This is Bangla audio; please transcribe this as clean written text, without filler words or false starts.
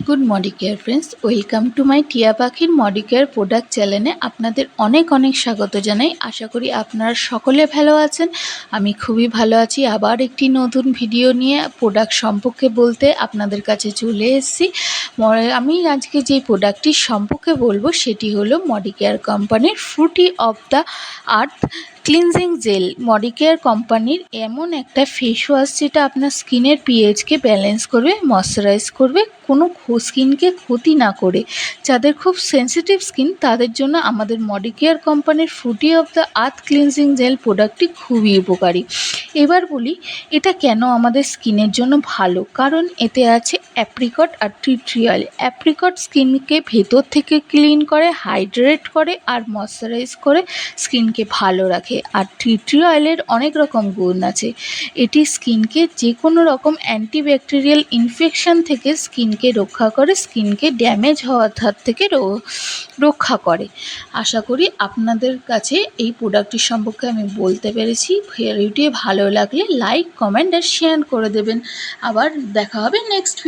Good morning dear friends, welcome to my টিয়া পাখির মডিকেয়ার প্রোডাক্ট চ্যানেলে আপনাদের অনেক অনেক স্বাগত জানাই। আশা করি আপনারা সকলে ভালো আছেন। আমি খুবই ভালো আছি। আবার একটি নতুন ভিডিও নিয়ে প্রোডাক্ট সম্পর্কে বলতে আপনাদের কাছে চলে এসেছি। আমি আজকে যে প্রোডাক্টটির সম্পর্কে বলবো সেটি হলো মডিকেয়ার কোম্পানির fruity of the earth cleansing gel. Modicare কোম্পানির এমন একটা ফেস ওয়াশ যেটা আপনার স্কিনের পিএইচকে ব্যালেন্স করবে, ময়শ্চারাইজ করবে, কোনো স্কিনকে ক্ষতি না করে। যাদের খুব সেন্সিটিভ স্কিন তাদের জন্য আমাদের মডিকেয়ার কোম্পানির fruity of the earth cleansing gel প্রোডাক্টটি খুবই উপকারী। এবার বলি এটা কেন আমাদের স্কিনের জন্য ভালো। কারণ এতে আছে অ্যাপ্রিকট আর টি ট্রি অয়েল। অ্যাপ্রিকট স্কিনকে ভেতর থেকে ক্লিন করে, হাইড্রেট করে আর ময়শ্চারাইজ করে স্কিনকে ভালো রাখে। আর টি ট্রি অয়েলের অনেক রকম গুণ আছে। এটি স্কিনকে যে কোনো রকম অ্যান্টিব্যাকটেরিয়াল ইনফেকশন থেকে স্কিনকে রক্ষা করে, স্কিনকে ড্যামেজ হওয়ার হাত থেকে রক্ষা করে। আশা করি আপনাদের কাছে এই প্রোডাক্টটির সম্পর্কে আমি বলতে পেরেছি। ভিডিওটি ভালো লাগলে লাইক, কমেন্ট আর শেয়ার করে দেবেন। আবার দেখা হবে নেক্সট ভিডিও।